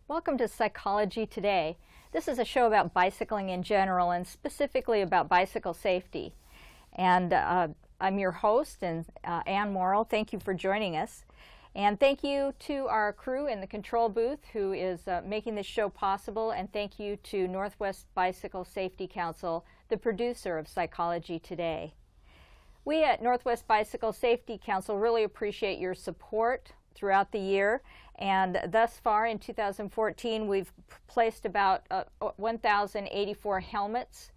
Welcome to Psychology Today. This is a show about bicycling in general and specifically about bicycle safety. And I'm your host, Ann Morrill. Thank you for joining us. And thank you to our crew in the control booth who is making this show possible. And thank you to Northwest Bicycle Safety Council, the producer of Psychology Today. We at Northwest Bicycle Safety Council really appreciate your support throughout the year, and thus far in 2014 we've placed about 1,084 helmets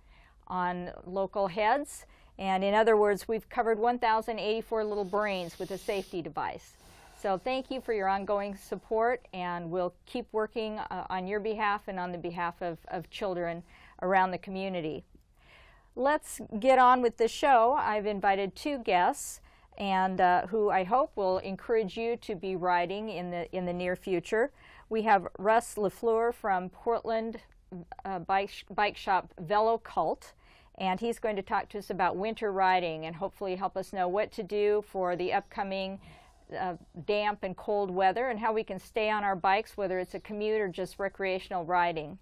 on local heads, and in other words we've covered 1,084 little brains with a safety device. So thank you for your ongoing support, and we'll keep working on your behalf and on the behalf of children around the community. Let's get on with the show. I've invited two guests and who I hope will encourage you to be riding in the near future. We have Russ Lefleur from Portland bike shop Velo Cult, and he's going to talk to us about winter riding and hopefully help us know what to do for the upcoming damp and cold weather and how we can stay on our bikes, whether it's a commute or just recreational riding.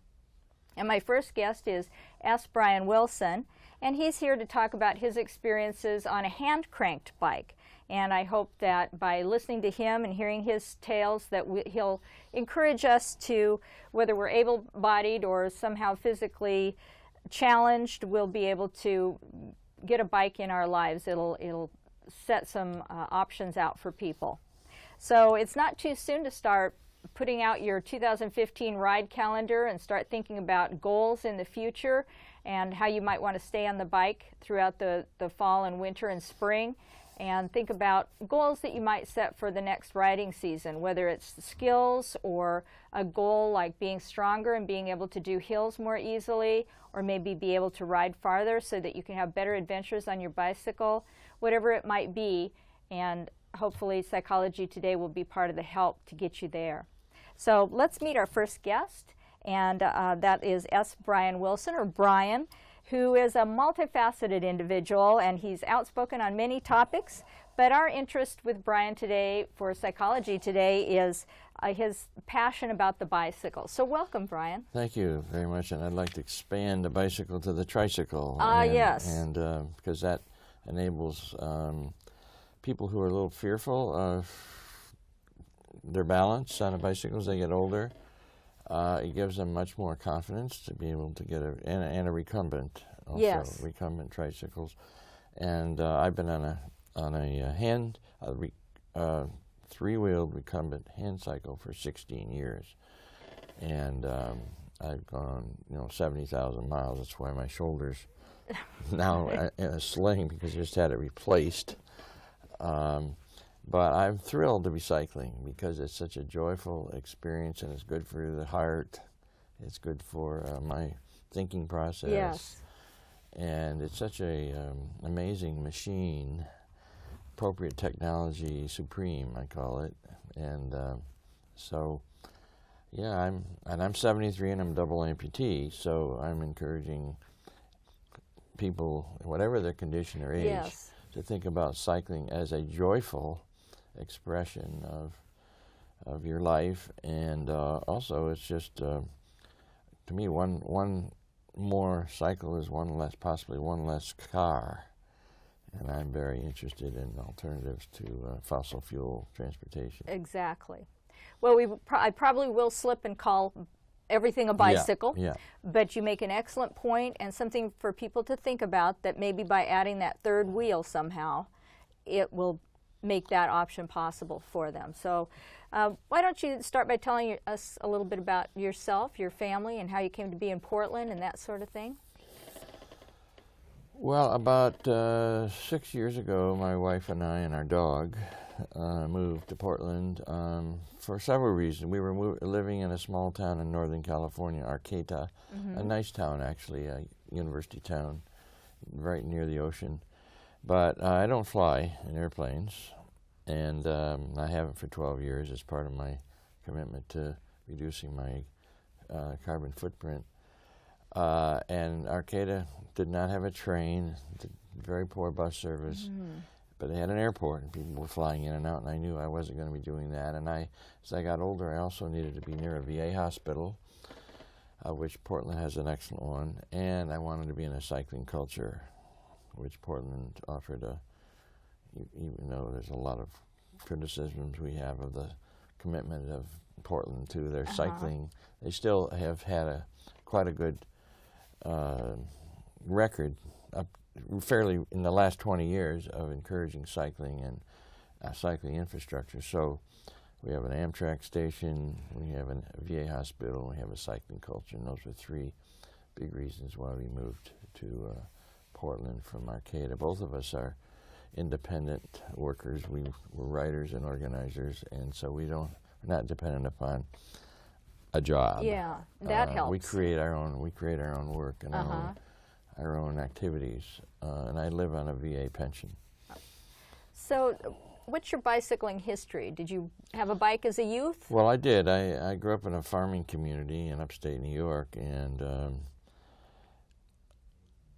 And my first guest is S. Brian Willson, and he's here to talk about his experiences on a hand-cranked bike. And I hope that by listening to him and hearing his tales that he'll encourage us to, whether we're able-bodied or somehow physically challenged, we'll be able to get a bike in our lives. It'll set some options out for people. So it's not too soon to start putting out your 2015 ride calendar and start thinking about goals in the future and how you might want to stay on the bike throughout the fall and winter and spring, and think about goals that you might set for the next riding season, whether it's skills or a goal like being stronger and being able to do hills more easily, or maybe be able to ride farther so that you can have better adventures on your bicycle, whatever it might be. And hopefully Psychology Today will be part of the help to get you there. So let's meet our first guest, and that is S. Brian Willson, or Brian, who is a multifaceted individual, and he's outspoken on many topics. But our interest with Brian today for Psychology Today is his passion about the bicycle. So welcome, Brian. Thank you very much, and I'd like to expand the bicycle to the tricycle. Yes. And because that enables people who are a little fearful of their balance on a bicycle as they get older. It gives them much more confidence to be able to get and a recumbent also. Yes. Recumbent tricycles. And I've been on a three-wheeled recumbent Handcycle for 16 years. And I've gone 70,000 miles. That's why my shoulders now in a sling, because I just had it replaced. But I'm thrilled to be cycling because it's such a joyful experience, and it's good for the heart. It's good for my thinking process. Yes. And it's such a amazing machine, appropriate technology supreme, I call it. And so, yeah, I'm 73 and I'm a double amputee, so I'm encouraging people, whatever their condition or age, Yes. to think about cycling as a joyful expression of your life. And also it's just to me one more cycle is possibly one less car, and I'm very interested in alternatives to fossil fuel transportation. Exactly. Well, I probably will slip and call everything a bicycle, yeah. But you make an excellent point and something for people to think about, that maybe by adding that third wheel somehow it will make that option possible for them. So why don't you start by telling us a little bit about yourself, your family, and how you came to be in Portland and that sort of thing? Well, about 6 years ago, my wife and I and our dog moved to Portland for several reasons. We were living in a small town in Northern California, Arcata, a nice town actually, a university town right near the ocean. But I don't fly in airplanes, and I haven't for 12 years as part of my commitment to reducing my carbon footprint. And Arcata did not have a train, very poor bus service, but they had an airport, and people were flying in and out, and I knew I wasn't going to be doing that. And as I got older, I also needed to be near a VA hospital, which Portland has an excellent one, and I wanted to be in a cycling culture, which Portland offered even though there's a lot of criticisms we have of the commitment of Portland to their cycling, they still have had quite a good record fairly in the last 20 years of encouraging cycling and cycling infrastructure. So we have an Amtrak station, we have a VA hospital, we have a cycling culture, and those are three big reasons why we moved to Portland from Arcata. Both of us are independent workers. We're writers and organizers, and so we're not dependent upon a job. Yeah, that helps. We create our own work and our own activities, and I live on a VA pension. So, what's your bicycling history? Did you have a bike as a youth? Well, I did. I grew up in a farming community in upstate New York, and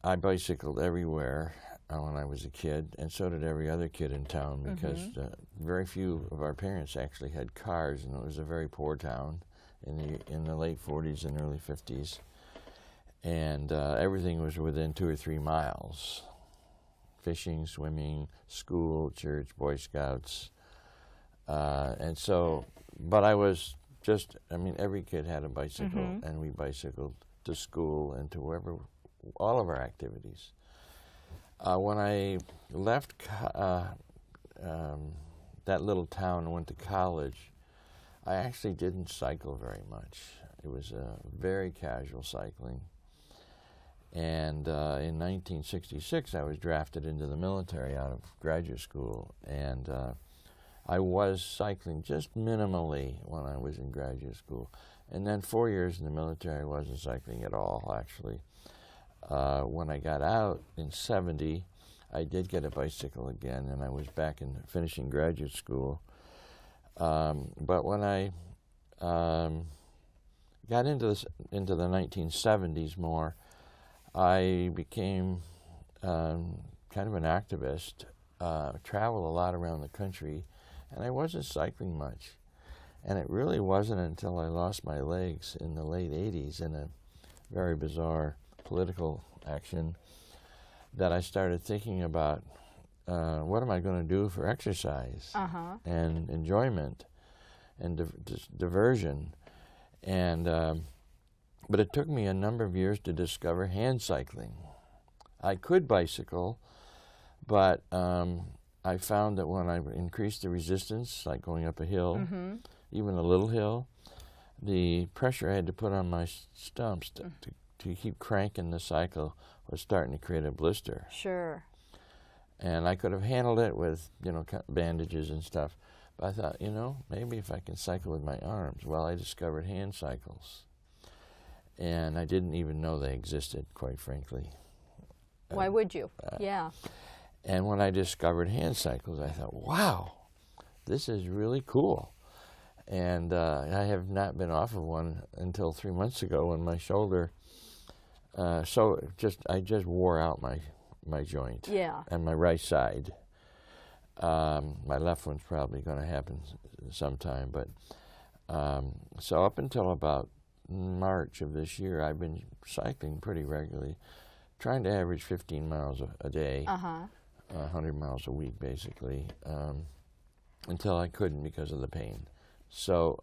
I bicycled everywhere when I was a kid, and so did every other kid in town, because very few of our parents actually had cars, and it was a very poor town in the late 40s and early 50s. And everything was within 2 or 3 miles. Fishing, swimming, school, church, Boy Scouts. And so, but I was every kid had a bicycle, and we bicycled to school and to wherever, all of our activities. When I left that little town and went to college, I actually didn't cycle very much. It was very casual cycling. And in 1966, I was drafted into the military out of graduate school, and I was cycling just minimally when I was in graduate school. And then 4 years in the military, I wasn't cycling at all, actually. When I got out in 70, I did get a bicycle again, and I was back in finishing graduate school. But when I got into the 1970s more, I became kind of an activist, traveled a lot around the country, and I wasn't cycling much. And it really wasn't until I lost my legs in the late 80s in a very bizarre political action that I started thinking about what am I going to do for exercise and enjoyment and diversion. And but it took me a number of years to discover hand cycling. I could bicycle, but I found that when I increased the resistance, like going up a hill, even a little hill, the pressure I had to put on my stumps to keep cranking the cycle was starting to create a blister. Sure. And I could have handled it with, bandages and stuff. But I thought, maybe if I can cycle with my arms. Well, I discovered Handcycles. And I didn't even know they existed, quite frankly. Why would you? Yeah. And when I discovered Handcycles, I thought, wow, this is really cool. And I have not been off of one until 3 months ago when my shoulder, I just wore out my joint. Yeah. And my right side. My left one's probably going to happen sometime. But so up until about March of this year, I've been cycling pretty regularly, trying to average 15 miles a day, 100 miles a week, basically, until I couldn't because of the pain. So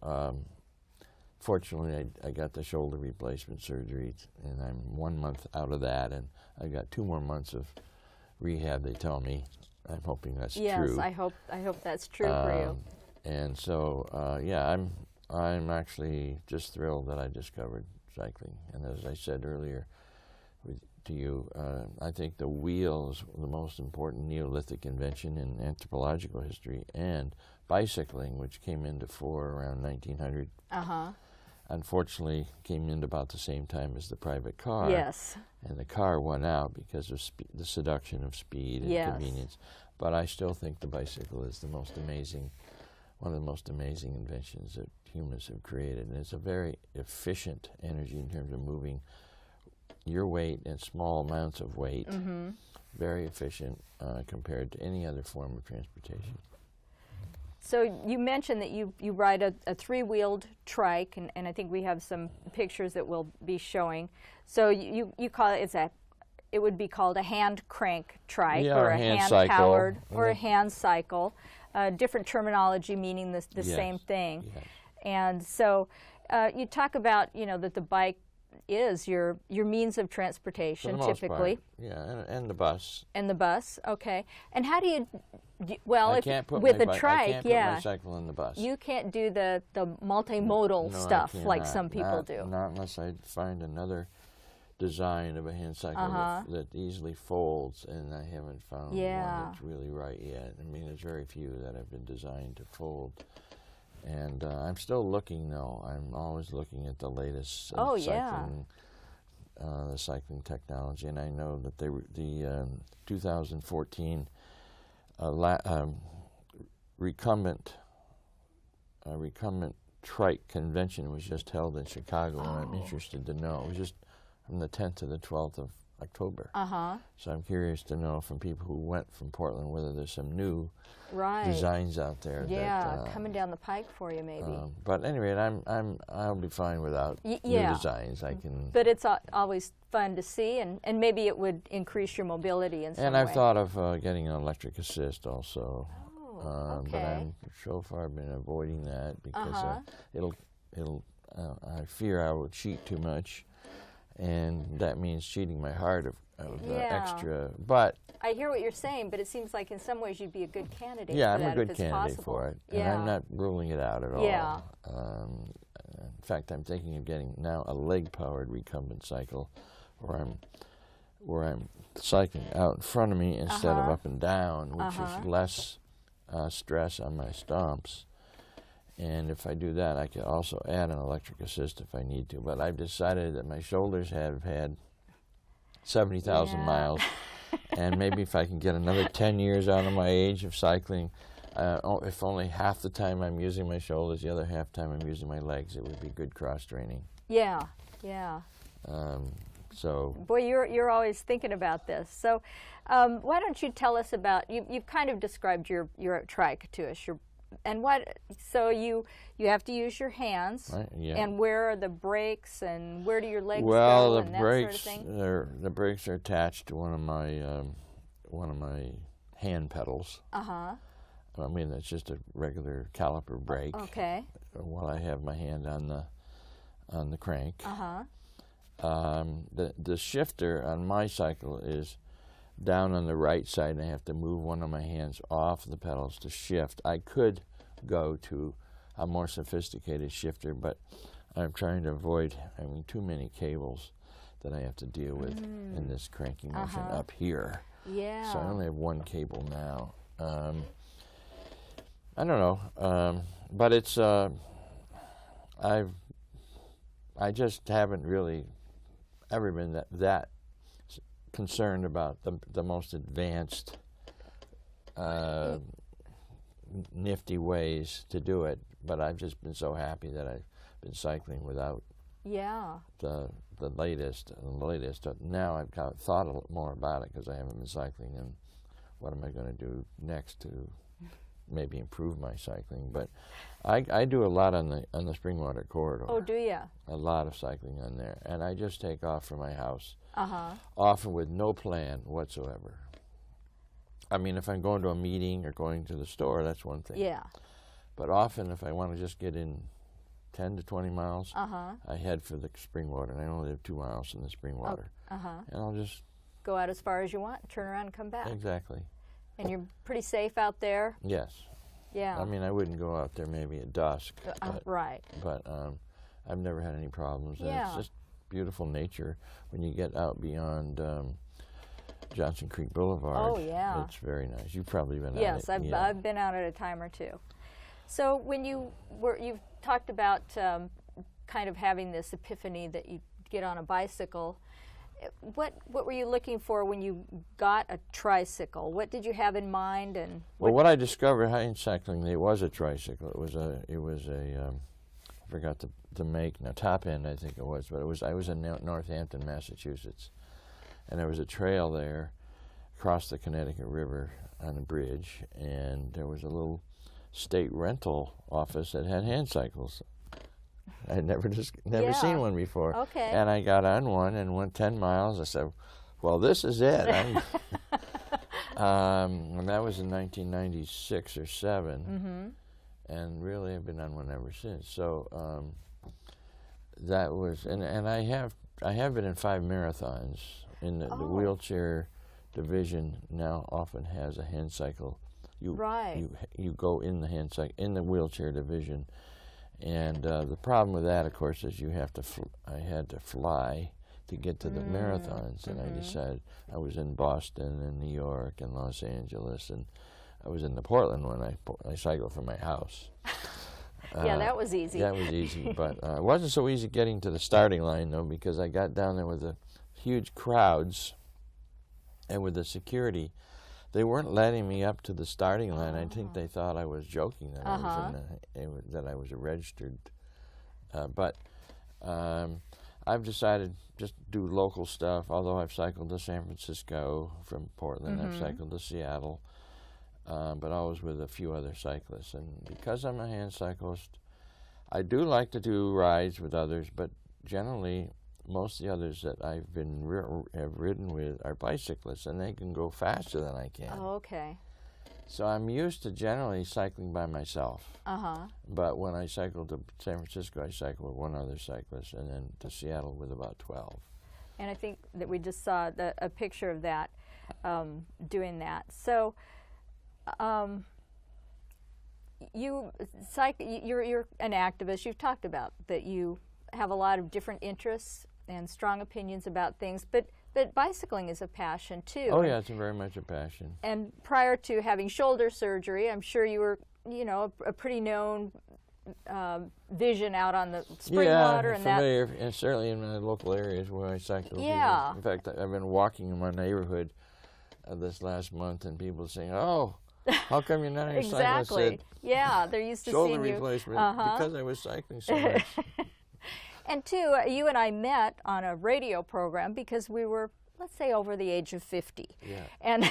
fortunately, I got the shoulder replacement surgery, and I'm 1 month out of that, and I got 2 more months of rehab, they tell me. I'm hoping that's true. Yes, I hope that's true for you. And so, I'm actually just thrilled that I discovered cycling. And as I said earlier, with to you. I think the wheel is the most important Neolithic invention in anthropological history, and bicycling, which came into fore around 1900. Unfortunately, came in about the same time as the private car. Yes. And the car won out because of the seduction of speed and convenience. But I still think the bicycle is the most amazing, one of the most amazing inventions that humans have created. And it's a very efficient energy in terms of moving your weight and small amounts of weight. Very efficient compared to any other form of transportation. So you mentioned that you ride a three-wheeled trike, and I think we have some pictures that we'll be showing. So you call it, it would be called a hand crank trike, or a hand-powered, or a hand cycle. Different terminology meaning the same thing. Yes. And so you talk about, that the bike is your means of transportation, typically. Yeah, and the bus. And the bus, okay. And how do you, well, I if can't put with my a trike, I can't put my cycle in the bus. You can't do the multimodal No, stuff I like cannot. some people do. Not unless I find another design of a hand cycle that easily folds, and I haven't found one that's really right yet. I mean, there's very few that have been designed to fold. And I'm still looking, though. I'm always looking at the lectest cycling technology, and I know that the 2014 recumbent trike convention was just held in Chicago, and I'm interested to know. It was just from the 10th to the 12th of October. So I'm curious to know from people who went from Portland whether there's some new designs out there. Yeah, coming down the pike for you, maybe. But anyway, I'll be fine without new designs. I can. But it's always fun to see, and maybe it would increase your mobility in some way. And I've thought of getting an electric assist also. Okay. But I'm so far been avoiding that because I fear I will cheat too much, and that means cheating my heart of extra. But I hear what you're saying, but it seems like in some ways you'd be a good candidate. Yeah, for I'm that a good if it's candidate possible. for it, and I'm not ruling it out at all. Yeah. In fact, I'm thinking of getting now a leg-powered recumbent cycle, where I'm cycling out in front of me instead of up and down, which is less stress on my stumps. And if I do that, I could also add an electric assist if I need to. But I've decided that my shoulders have had 70,000 miles, and maybe if I can get another 10 years out of my age of cycling, if only half the time I'm using my shoulders, the other half time I'm using my legs, it would be good cross-training. Yeah. So. Boy, you're always thinking about this. So why don't you tell us about, you've kind of described your trike to us, so you have to use your hands, right, and where are the brakes, and where do your legs go, and that sort of thing? The brakes are attached to one of my hand pedals. I mean, that's just a regular caliper brake. Okay. While I have my hand on the crank. The shifter on my cycle is down on the right side, and I have to move one of my hands off the pedals to shift. I could go to a more sophisticated shifter, but I'm trying to avoid having too many cables that I have to deal with in this cranking motion up here. Yeah. So I only have one cable now. I don't know, but it's I just haven't really ever been that concerned about the most advanced, nifty ways to do it. But I've just been so happy that I've been cycling without the latest and the latest. Now I've thought a lot more about it because I haven't been cycling, and what am I going to do next to maybe improve my cycling? But I do a lot on the Springwater corridor. Oh, do you? A lot of cycling on there, and I just take off from my house, often with no plan whatsoever. I mean, if I'm going to a meeting or going to the store, that's one thing. Yeah. But often, if I want to just get in 10 to 20 miles, I head for the Springwater, and I only have 2 miles from the Springwater. And I'll just go out as far as you want, turn around and come back. Exactly. And you're pretty safe out there? Yes. Yeah. I mean, I wouldn't go out there maybe at dusk. Right. But I've never had any problems. And it's just beautiful nature when you get out beyond Johnson Creek Boulevard. Oh, yeah. It's very nice. You've probably been Yes, on it. I've been out at a time or two. So when you've talked about kind of having this epiphany that you get on a bicycle, what were you looking for when you got a tricycle? What did you have in mind? And what I discovered handcycling, it was a tricycle. It was a I forgot the make, now Top End I think it was, but I was in Northampton, Massachusetts, and there was a trail there across the Connecticut River on a bridge, and there was a little state rental office that had handcycles. I'd never seen one before. Okay. And I got on one and went 10 miles. I said, well, this is it. And that was in 1996 or 7. Mm-hmm. And really I've been on one ever since. So that was, and I have been in 5 marathons. In the wheelchair division now often has a handcycle. You go in the handcycle, in the wheelchair division. And the problem with that, of course, is I had to fly to get to the marathons, and I decided I was in Boston and New York and Los Angeles, and I was in Portland when I cycled from my house. Yeah, that was easy. That was easy, but it wasn't so easy getting to the starting line, though, because I got down there with the huge crowds and with the security. They weren't letting me up to the starting line. I think they thought I was joking that I was a registered. But I've decided just do local stuff. Although I've cycled to San Francisco from Portland, I've cycled to Seattle, but always with a few other cyclists. And because I'm a hand cyclist, I do like to do rides with others, but generally, most of the others that I've have ridden with are bicyclists, and they can go faster than I can. Oh, okay. So I'm used to generally cycling by myself. Uh-huh. But when I cycled to San Francisco, I cycled with one other cyclist, and then to Seattle with about 12. And I think that we just saw a picture of that, doing that. So you're an activist. You've talked about that you have a lot of different interests and strong opinions about things, but bicycling is a passion too. Oh yeah, it's very much a passion. And prior to having shoulder surgery, I'm sure you were, a pretty known vision out on the spring water and familiar, and certainly in the local areas where I cycle. Yeah. In fact, I've been walking in my neighborhood this last month, and people saying, "Oh, how come you're not a cyclist?" Exactly. Yeah, they're used to seeing you. Shoulder replacement because I was cycling so much. And two, you and I met on a radio program because we were, let's say, over the age of 50. Yeah.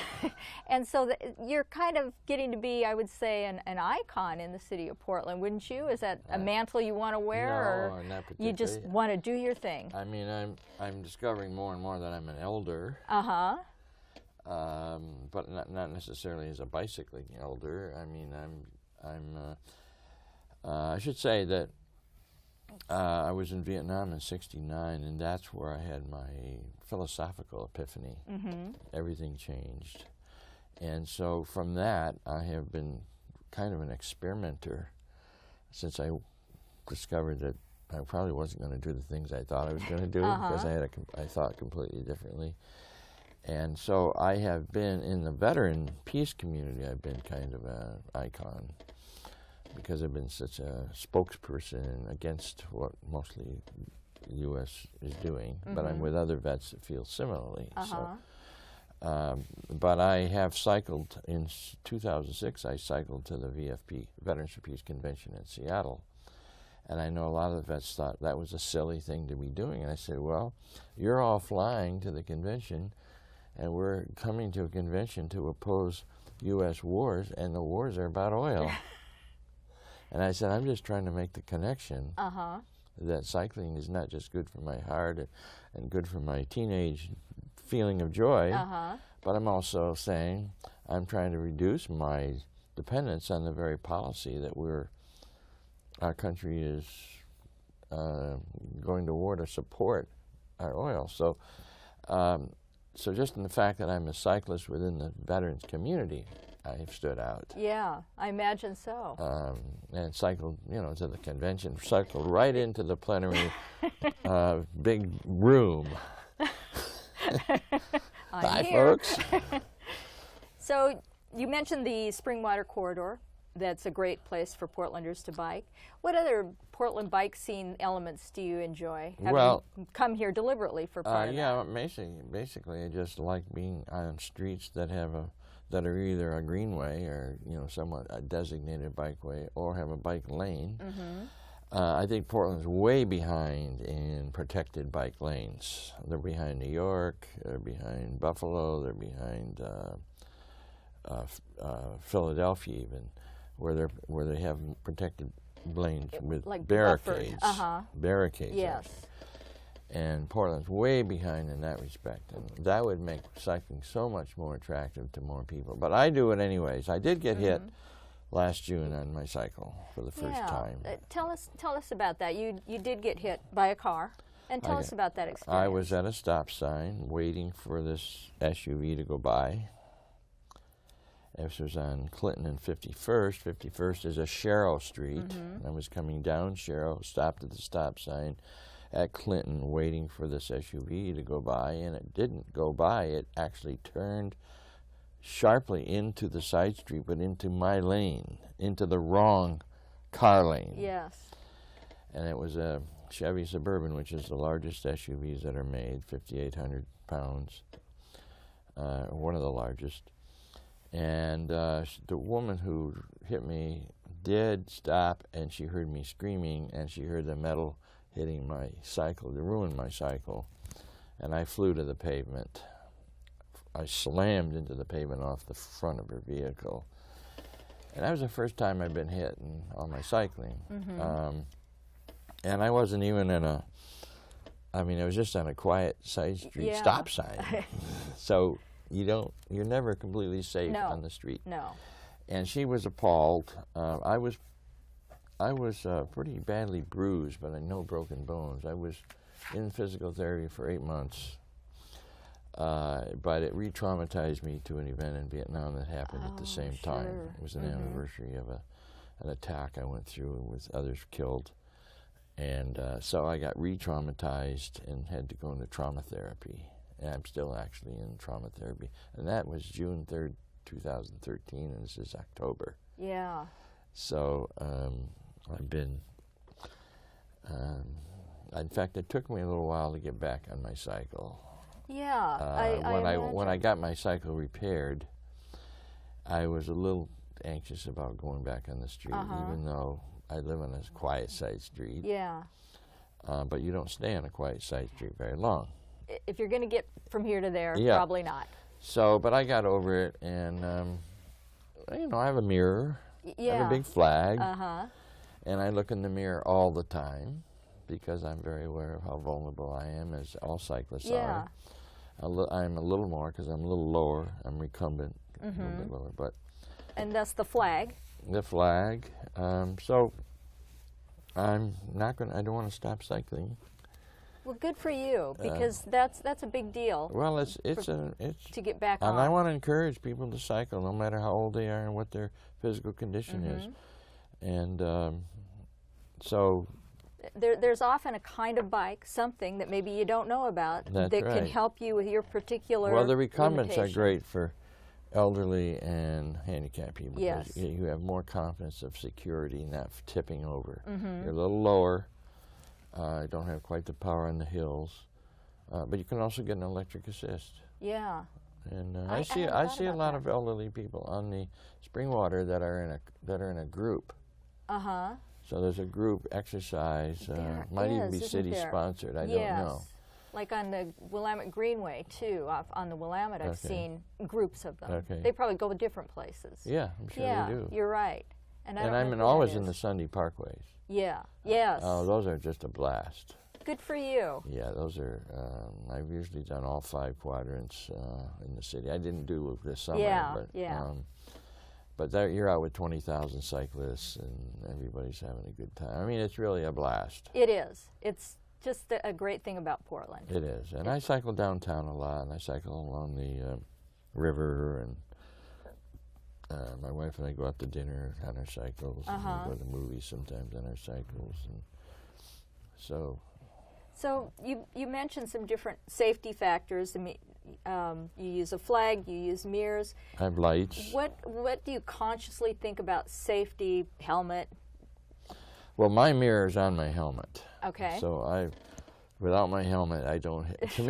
And so you're kind of getting to be, I would say, an icon in the city of Portland, wouldn't you? Is that a mantle you want to wear, or not particularly. You just want to do your thing? I mean, I'm discovering more and more that I'm an elder. Uh-huh. But not necessarily as a bicycling elder. I mean, I should say that I was in Vietnam in '69, and that's where I had my philosophical epiphany. Mm-hmm. Everything changed. And so from that, I have been kind of an experimenter since I discovered that I probably wasn't going to do the things I thought I was going to do because I thought completely differently. And so I have been in the veteran peace community. I've been kind of an icon because I've been such a spokesperson against what mostly the U.S. is doing. But I'm with other vets that feel similarly. But I have cycled in 2006. I cycled to the VFP Veterans for Peace Convention in Seattle. And I know a lot of the vets thought that was a silly thing to be doing. And I said, well, you're all flying to the convention, and we're coming to a convention to oppose U.S. wars, and the wars are about oil. And I said, I'm just trying to make the connection that cycling is not just good for my heart and good for my teenage feeling of joy, but I'm also saying I'm trying to reduce my dependence on the very policy that our country is going to war to support our oil. So, so just in the fact that I'm a cyclist within the veterans community, I have stood out. Yeah, I imagine so. And cycled, to the convention, cycled right into the plenary big room. Hi, folks. So you mentioned the Springwater Corridor. That's a great place for Portlanders to bike. What other Portland bike scene elements do you enjoy? Having come here deliberately for part of that? Basically, I just like being on streets that that are either a greenway or somewhat a designated bikeway or have a bike lane. I think Portland's way behind in protected bike lanes. They're behind New York. They're behind Buffalo. They're behind Philadelphia, even, where they have protected lanes with like barricades. Barricades. Yes. And Portland's way behind in that respect, and that would make cycling so much more attractive to more people. But I do it anyways. I did get hit last June on my cycle for the first time. Tell us about that. You did get hit by a car, and tell us about that experience. I was at a stop sign waiting for this SUV to go by. This was on Clinton and 51st. 51st is a Sharrow Street. I was coming down Sharrow, stopped at the stop sign at Clinton waiting for this SUV to go by, and it didn't go by. It actually turned sharply into the side street, but into my lane, into the wrong car lane. Yes. And it was a Chevy Suburban, which is the largest SUVs that are made, 5,800 pounds, one of the largest. And the woman who hit me did stop, and she heard me screaming, and she heard the metal hitting my cycle to ruin my cycle, and I flew to the pavement. I slammed into the pavement off the front of her vehicle, and that was the first time I'd been hit in all my cycling. And I wasn't even in it was just on a quiet side street stop sign. So you're never completely safe on the street. No. And she was appalled. I was pretty badly bruised, but I had no broken bones. I was in physical therapy for 8 months, but it re-traumatized me to an event in Vietnam that happened at the same time. It was an anniversary of an attack I went through with others killed, and so I got re-traumatized and had to go into trauma therapy. And I'm still actually in trauma therapy, and that was June 3rd, 2013, and this is October. Yeah. So I've been, in fact, it took me a little while to get back on my cycle. Yeah. When I got my cycle repaired, I was a little anxious about going back on the street, even though I live on a quiet side street. Yeah. But you don't stay on a quiet side street very long. If you're going to get from here to there, probably not. So, but I got over it, and I have a mirror. I have a big flag. And I look in the mirror all the time because I'm very aware of how vulnerable I am, as all cyclists are. I'm a little more because I'm a little lower. I'm recumbent, a little bit lower. And that's the flag. The flag. So I'm not going. I don't want to stop cycling. Well, good for you, because that's a big deal. Well, it's to get back on. And I want to encourage people to cycle, no matter how old they are and what their physical condition is. And so there's often a kind of bike, something that maybe you don't know about, that can help you with your particular. Well, the recumbents are great for elderly and handicapped people. Yes. You have more confidence of security, not tipping over. You're a little lower. I don't have quite the power on the hills, but you can also get an electric assist. Yeah. And I see a lot of elderly people on the Springwater that are in a group. So there's a group exercise. Might even be city sponsored. I don't know. Like on the Willamette Greenway too. On the Willamette, I've seen groups of them. They probably go to different places. Yeah, I'm sure they do. You're right. And I'm always in the Sunday parkways. Yeah. Yes. Oh, those are just a blast. Good for you. Yeah, those are. I've usually done all 5 quadrants in the city. I didn't do it this summer, but you're out with 20,000 cyclists, and everybody's having a good time. I mean, it's really a blast. It is. It's just a great thing about Portland. It is, and I cycle downtown a lot, and I cycle along the river, and my wife and I go out to dinner on our cycles, and we go to the movies sometimes on our cycles, and so So you mentioned some different safety factors. I mean, you use a flag, you use mirrors. I have lights. What do you consciously think about safety, helmet? Well, my mirror is on my helmet. Okay. So without my helmet, I don't. To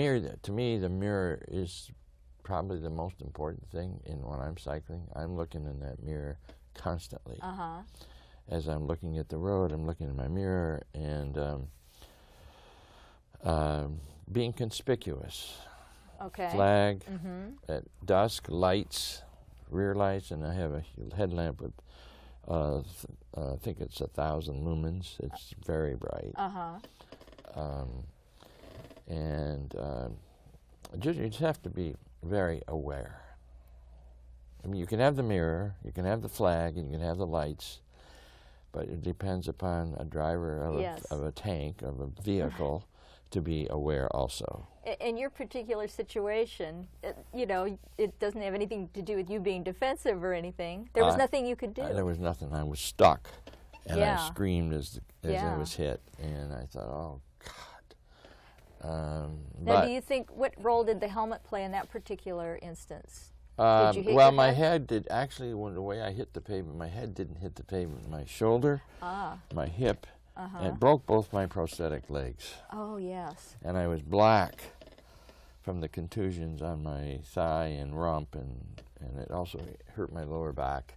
me, the mirror is probably the most important thing when I'm cycling. I'm looking in that mirror constantly. As I'm looking at the road, I'm looking in my mirror and being conspicuous. Okay. Flag, at dusk, lights, rear lights, and I have a headlamp with, I think it's 1,000 lumens. It's very bright. You just have to be very aware. I mean, you can have the mirror, you can have the flag, and you can have the lights, but it depends upon a driver of a tank, of a vehicle, to be aware also. In your particular situation, it doesn't have anything to do with you being defensive or anything. There was nothing you could do. There was nothing. I was stuck, and Yeah. I screamed as I was hit, and I thought, oh, God. Now, do you think, what role did the helmet play in that particular instance? Well, Did you hit my your head did, actually, the way I hit the pavement, my head didn't hit the pavement. My shoulder, my hip, and it broke both my prosthetic legs. Oh, yes. And I was black from the contusions on my thigh and rump, and it also hurt my lower back.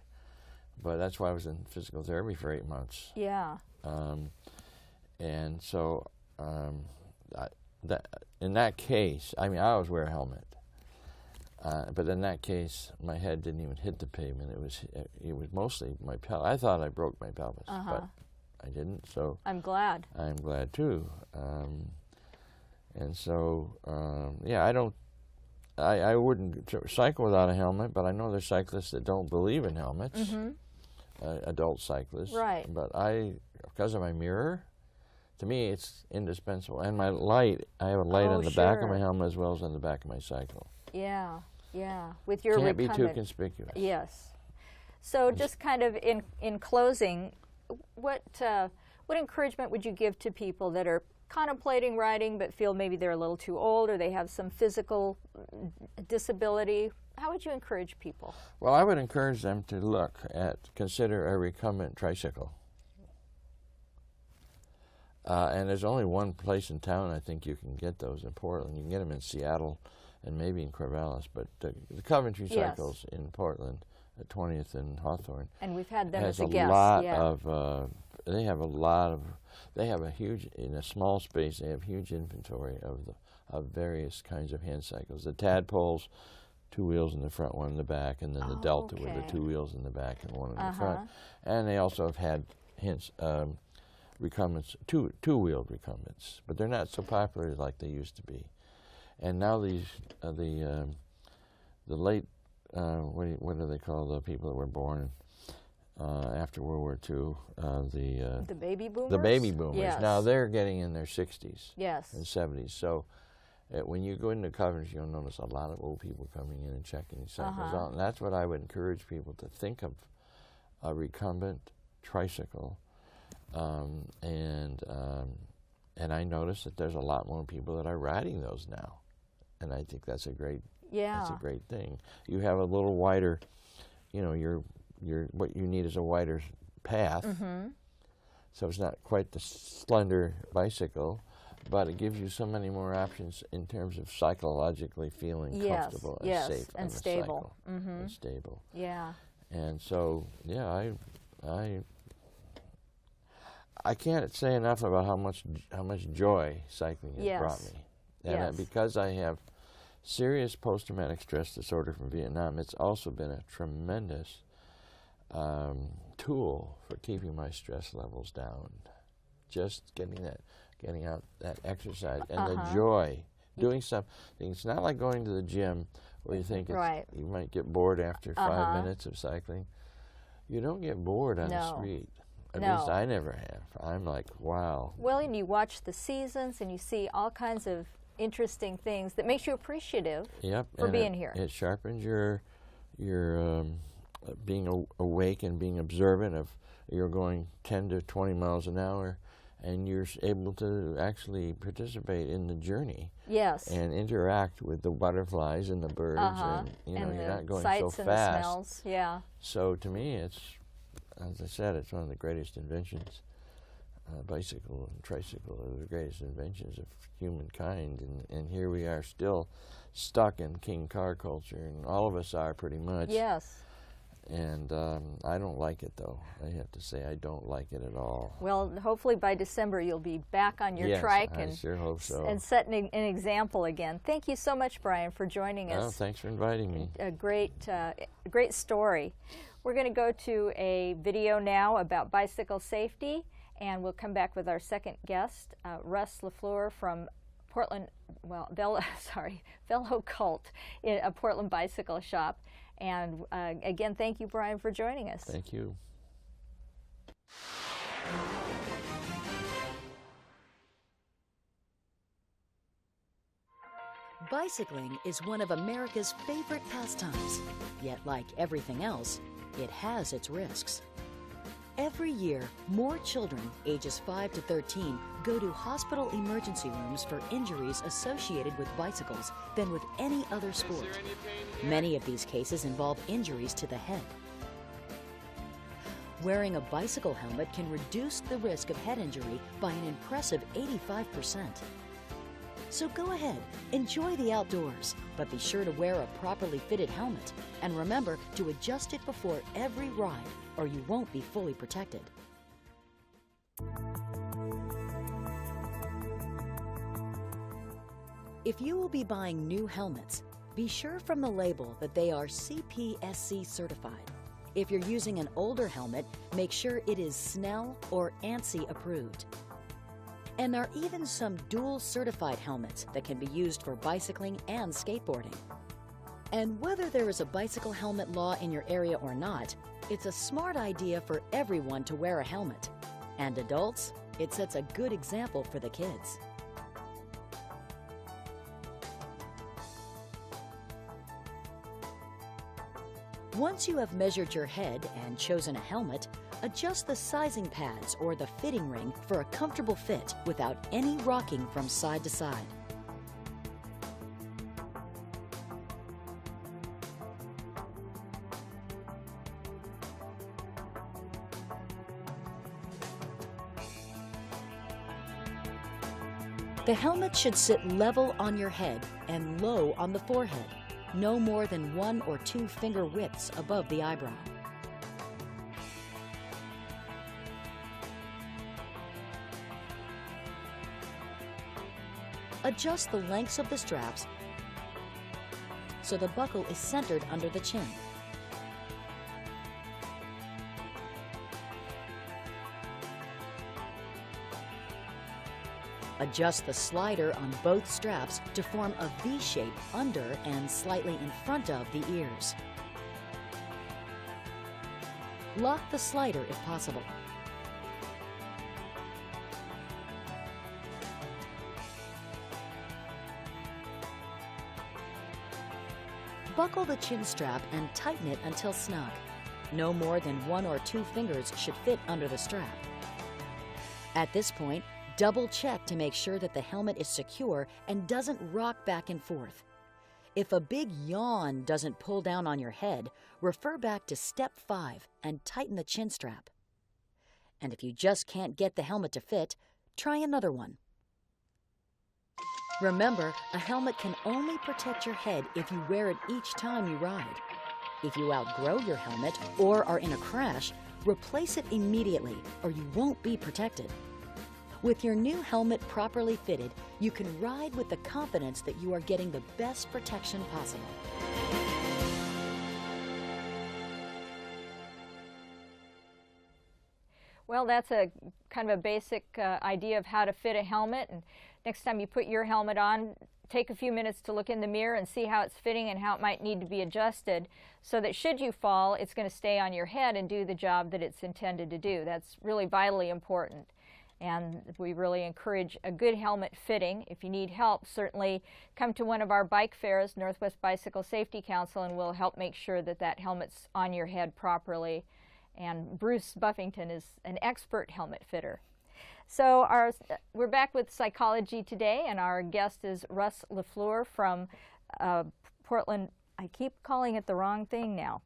But that's why I was in physical therapy for 8 months. Yeah. And so in that case, I mean, I always wear a helmet. But in that case, my head didn't even hit the pavement. It was mostly my pelvis. I thought I broke my pelvis, but I didn't. So I'm glad. I'm glad too. And so, I wouldn't cycle without a helmet. But I know there's cyclists that don't believe in helmets. Adult cyclists. Right. But because of my mirror, to me, it's indispensable. And my light, I have a light on the back of my helmet as well as on the back of my cycle. Yeah, yeah. With your Can't be too recumbent. conspicuous. Yes. So just kind of in closing, what encouragement would you give to people that are contemplating riding but feel maybe they're a little too old or they have some physical disability? How would you encourage people? Well, I would encourage them to consider a recumbent tricycle. And there's only one place in town I think you can get those in Portland. You can get them in Seattle and maybe in Corvallis, but the Coventry Cycles in Portland at 20th and Hawthorne. And we've had them has as a guest. They have a huge, in a small space, they have huge inventory of various kinds of hand cycles. The tadpoles, 2 wheels in the front, 1 in the back, and then the Delta with the 2 wheels in the back and 1 in the front. And they also have had recumbents, two-wheeled recumbents, but they're not so popular like they used to be. And now these the late what do they call the people that were born after World War II? The baby boomers. The baby boomers. Yes. Now they're getting in their 60s. Yes. And 70s. So when you go into Coventry, you'll notice a lot of old people coming in and checking these cycles out. And that's what I would encourage people to think of: a recumbent tricycle. And I notice that there's a lot more people that are riding those now, and I think that's a great thing. You have a little wider, your what you need is a wider path, so it's not quite the slender bicycle, but it gives you so many more options in terms of psychologically feeling comfortable and safe and stable. And stable. Yeah. And so, I can't say enough about how much joy cycling has brought me, and because I have serious post-traumatic stress disorder from Vietnam, it's also been a tremendous tool for keeping my stress levels down. Just getting out that exercise and the joy, doing something. It's not like going to the gym where you think you might get bored after 5 minutes of cycling. You don't get bored on the street. At least I never have. I'm like, wow. Well, and you watch the seasons and you see all kinds of interesting things that makes you appreciative for being here. It sharpens your being awake and being observant of you're going 10 to 20 miles an hour and you're able to actually participate in the journey. Yes. And interact with the butterflies and the birds, and you know, you're not going so sights and fast. the smells. Yeah. So to me, it's, as I said, it's one of the greatest inventions. Bicycle and tricycle are the greatest inventions of humankind, and here we are still stuck in king car culture, and all of us are pretty much. Yes. And I don't like it, though. I have to say, I don't like it at all. Well, hopefully by December you'll be back on your trike I sure hope so. And setting an example again. Thank you so much, Brian, for joining us. Oh, thanks for inviting me. A great story. We're going to go to a video now about bicycle safety, and we'll come back with our second guest, Russ Lefleur from Portland, well, Velo Cult, a Portland bicycle shop. And again, thank you, Brian, for joining us. Thank you. Bicycling is one of America's favorite pastimes, yet like everything else, it has its risks. Every year, more children ages 5 to 13 go to hospital emergency rooms for injuries associated with bicycles than with any other sport. Many of these cases involve injuries to the head. Wearing a bicycle helmet can reduce the risk of head injury by an impressive 85%. So go ahead, enjoy the outdoors, but be sure to wear a properly fitted helmet. And remember to adjust it before every ride, or you won't be fully protected. If you will be buying new helmets, be sure from the label that they are CPSC certified. If you're using an older helmet, make sure it is Snell or ANSI approved. And there are even some dual certified helmets that can be used for bicycling and skateboarding. And whether there is a bicycle helmet law in your area or not, it's a smart idea for everyone to wear a helmet. And adults, it sets a good example for the kids. Once you have measured your head and chosen a helmet, adjust the sizing pads or the fitting ring for a comfortable fit without any rocking from side to side. The helmet should sit level on your head and low on the forehead, no more than 1 or 2 finger widths above the eyebrow. Adjust the lengths of the straps so the buckle is centered under the chin. Adjust the slider on both straps to form a V shape under and slightly in front of the ears. Lock the slider if possible. Buckle the chin strap and tighten it until snug. No more than 1 or 2 fingers should fit under the strap. At this point, double check to make sure that the helmet is secure and doesn't rock back and forth. If a big yawn doesn't pull down on your head, refer back to step 5 and tighten the chin strap. And if you just can't get the helmet to fit, try another one. Remember, a helmet can only protect your head if you wear it each time you ride. If you outgrow your helmet or are in a crash, replace it immediately or you won't be protected. With your new helmet properly fitted, you can ride with the confidence that you are getting the best protection possible. Well, that's a kind of a basic idea of how to fit a helmet. And next time you put your helmet on, take a few minutes to look in the mirror and see how it's fitting and how it might need to be adjusted so that should you fall, it's going to stay on your head and do the job that it's intended to do. That's really vitally important. And we really encourage a good helmet fitting. If you need help, certainly come to one of our bike fairs, Northwest Bicycle Safety Council, and we'll help make sure that that helmet's on your head properly. And Bruce Buffington is an expert helmet fitter. So we're back with Psychology Today, and our guest is Russ Lefleur from Portland. I keep calling it the wrong thing now.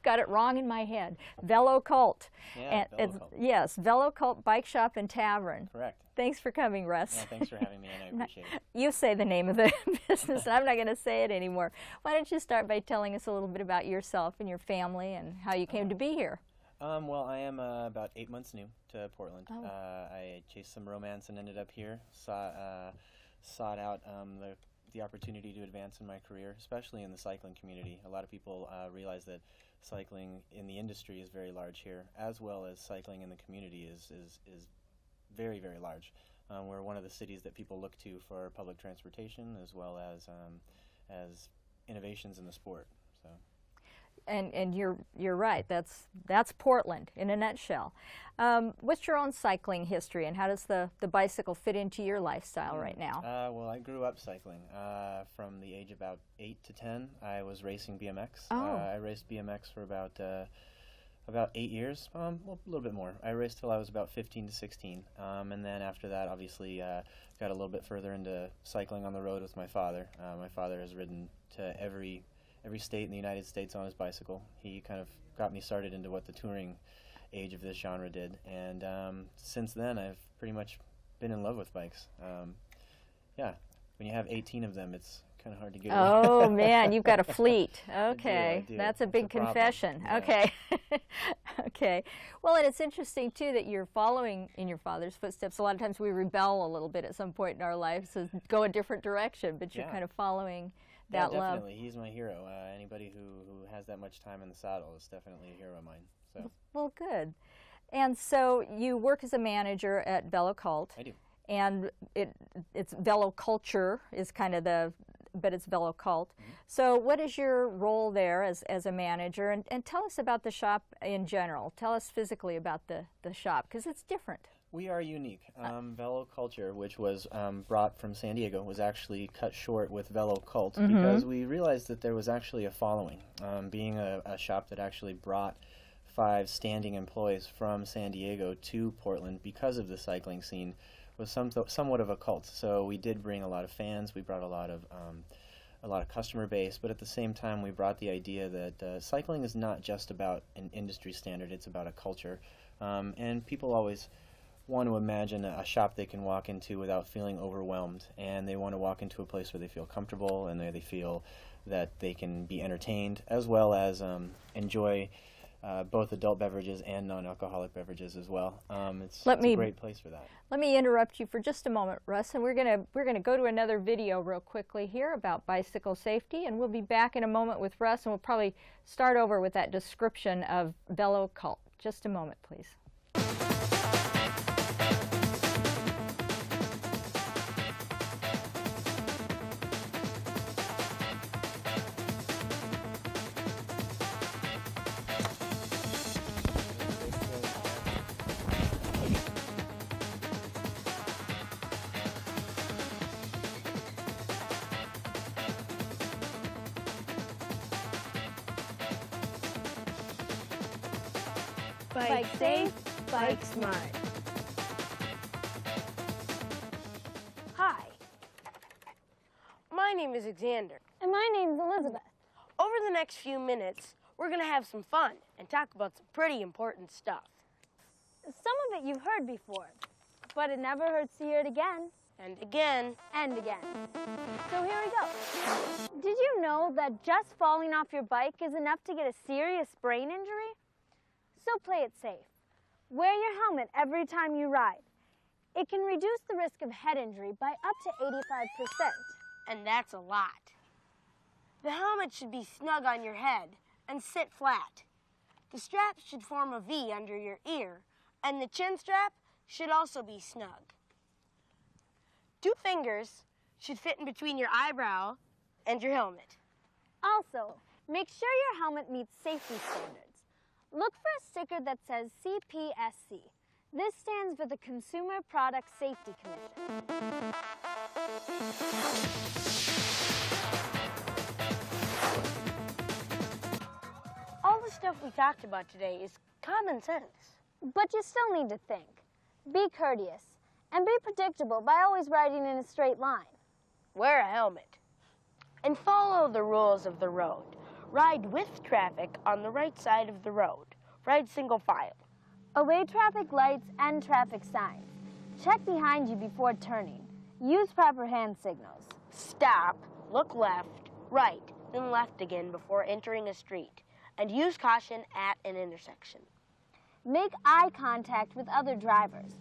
Got it wrong in my head. Velo Cult. Yeah, Velo Cult. Yes, Velo Cult Bike Shop and Tavern. Correct. Thanks for coming, Russ. Yeah, thanks for having me, and I appreciate it. You say the name of the business, and I'm not going to say it anymore. Why don't you start by telling us a little bit about yourself and your family and how you came to be here? Well, I am about 8 months new to Portland. Oh. I chased some romance and ended up here. Sought out the opportunity to advance in my career, especially in the cycling community. A lot of people realize that cycling in the industry is very large here, as well as cycling in the community is very, very large. We're one of the cities that people look to for public transportation, as well as innovations in the sport. So. And you're right. That's Portland in a nutshell. What's your own cycling history, and how does the bicycle fit into your lifestyle right now? Well, I grew up cycling. From the age of about 8 to 10, I was racing BMX. Oh. I raced BMX for about 8 years, well, a little bit more. I raced till I was about 15 to 16, and then after that, obviously, got a little bit further into cycling on the road with my father. My father has ridden to every state in the United States on his bicycle. He kind of got me started into what the touring age of this genre did, and since then I've pretty much been in love with bikes. Yeah, when you have 18 of them, it's kind of hard to get away. Oh man, you've got a fleet. Okay, I do. That's a big confession. Yeah. Okay, okay. Well, and it's interesting too that you're following in your father's footsteps. A lot of times we rebel a little bit at some point in our lives, so go a different direction, but you're Yeah. kind of following Yeah, that love. definitely. He's my hero. Anybody who has that much time in the saddle is definitely a hero of mine. So Well, good. And so you work as a manager at Velo Cult. I do. And it's Velo Culture is kind of but it's Velo Cult. Mm-hmm. So what is your role there as a manager? And tell us about the shop in general. Tell us physically about the shop, because it's different. We are unique. Velo Culture, which was brought from San Diego, was actually cut short with Velo Cult because we realized that there was actually a following. Being a shop that actually brought 5 standing employees from San Diego to Portland because of the cycling scene was somewhat of a cult. So we did bring a lot of fans. We brought a lot of customer base, but at the same time we brought the idea that cycling is not just about an industry standard, it's about a culture. And people always want to imagine a shop they can walk into without feeling overwhelmed, and they want to walk into a place where they feel comfortable and they feel that they can be entertained, as well as enjoy both adult beverages and non-alcoholic beverages as well. It's a great place for that. Let me interrupt you for just a moment, Russ, and we're gonna go to another video real quickly here about bicycle safety, and we'll be back in a moment with Russ, and we'll probably start over with that description of Velo Cult. Just a moment, please. Bike safe, bike smart. Hi, my name is Xander. And my name's Elizabeth. Over the next few minutes, we're gonna have some fun and talk about some pretty important stuff. Some of it you've heard before, but it never hurts to hear it again. And again. And again. So here we go. Did you know that just falling off your bike is enough to get a serious brain injury? So play it safe. Wear your helmet every time you ride. It can reduce the risk of head injury by up to 85%. And that's a lot. The helmet should be snug on your head and sit flat. The strap should form a V under your ear, and the chin strap should also be snug. 2 fingers should fit in between your eyebrow and your helmet. Also, make sure your helmet meets safety standards. Look for a sticker that says CPSC. This stands for the Consumer Product Safety Commission. All the stuff we talked about today is common sense. But you still need to think. Be courteous, and be predictable by always riding in a straight line. Wear a helmet. And follow the rules of the road. Ride with traffic on the right side of the road. Ride single file. Obey traffic lights and traffic signs. Check behind you before turning. Use proper hand signals. Stop, look left, right, then left again before entering a street. And use caution at an intersection. Make eye contact with other drivers.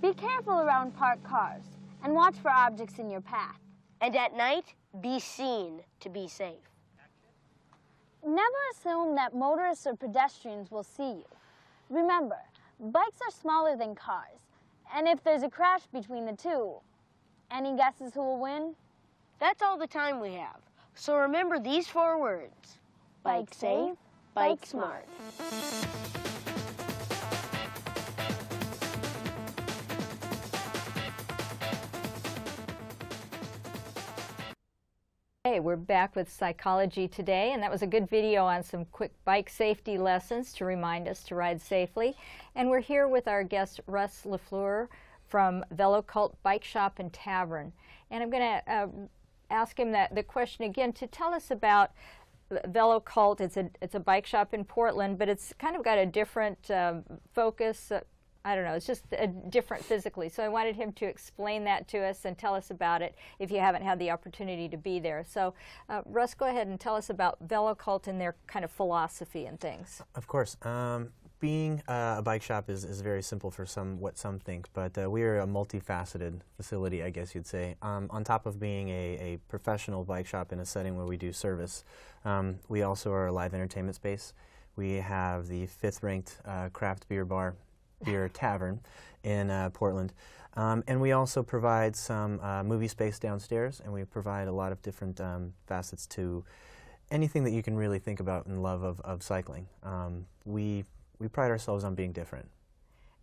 Be careful around parked cars, and watch for objects in your path. And at night, be seen to be safe. Never assume that motorists or pedestrians will see you. Remember, bikes are smaller than cars, and if there's a crash between the two, any guesses who will win? That's all the time we have. So remember these 4 words. Bike safe, bike smart. Hey, we're back with Psychology Today, and that was a good video on some quick bike safety lessons to remind us to ride safely. And we're here with our guest, Russ Lefleur from VeloCult Bike Shop and Tavern. And I'm going to ask him the question again to tell us about VeloCult. It's a bike shop in Portland, but it's kind of got a different focus. I don't know, it's just different physically. So I wanted him to explain that to us and tell us about it if you haven't had the opportunity to be there. So Russ, go ahead and tell us about VeloCult and their kind of philosophy and things. Of course. Being a bike shop is very simple for what some think, but we are a multifaceted facility, I guess you'd say. On top of being a professional bike shop in a setting where we do service, we also are a live entertainment space. We have the 5th-ranked craft beer tavern in Portland. And we also provide some movie space downstairs, and we provide a lot of different facets to anything that you can really think about and love of cycling. We pride ourselves on being different.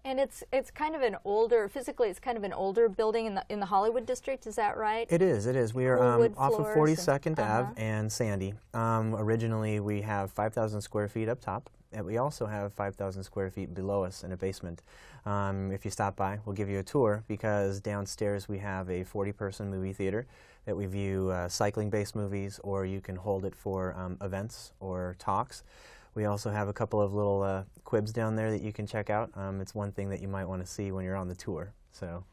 And it's kind of an older, physically it's kind of an older building in the Hollywood district, is that right? It is. We are off of 42nd Ave and Sandy. Originally we have 5,000 square feet up top, and we also have 5,000 square feet below us in a basement. If you stop by, we'll give you a tour, because downstairs we have a 40-person movie theater that we view cycling-based movies, or you can hold it for events or talks. We also have a couple of little quibs down there that you can check out. It's one thing that you might want to see when you're on the tour. So,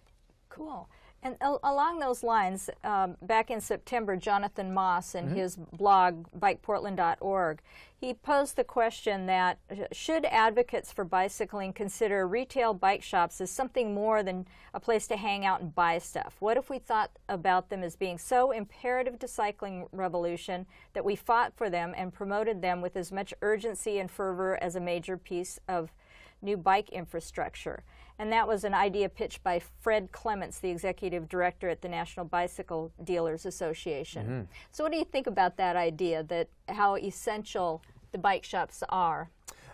cool. And along those lines, back in September, Jonathan Moss, in his blog, bikeportland.org, he posed the question that should advocates for bicycling consider retail bike shops as something more than a place to hang out and buy stuff? What if we thought about them as being so imperative to cycling revolution that we fought for them and promoted them with as much urgency and fervor as a major piece of new bike infrastructure? And that was an idea pitched by Fred Clements, the executive director at the National Bicycle Dealers Association. So what do you think about that idea, that how essential the bike shops are?